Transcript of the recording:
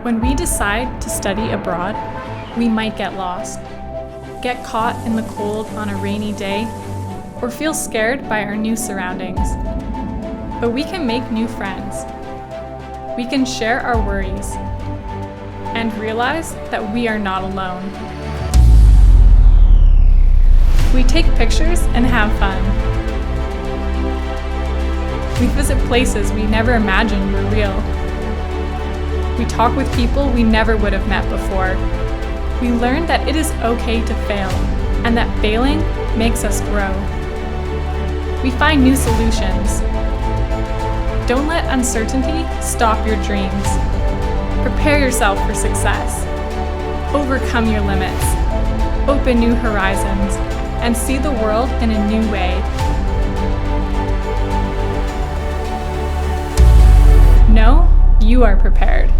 When we decide to study abroad, we might get lost, get caught in the cold on a rainy day, or feel scared by our new surroundings. But we can make new friends. We can share our worries and realize that we are not alone. We take pictures and have fun. We visit places we never imagined were real. We talk with people we never would have met before. We learn that it is okay to fail, and that failing makes us grow. We find new solutions. Don't let uncertainty stop your dreams. Prepare yourself for success. Overcome your limits. Open new horizons, and see the world in a new way. Know you are prepared.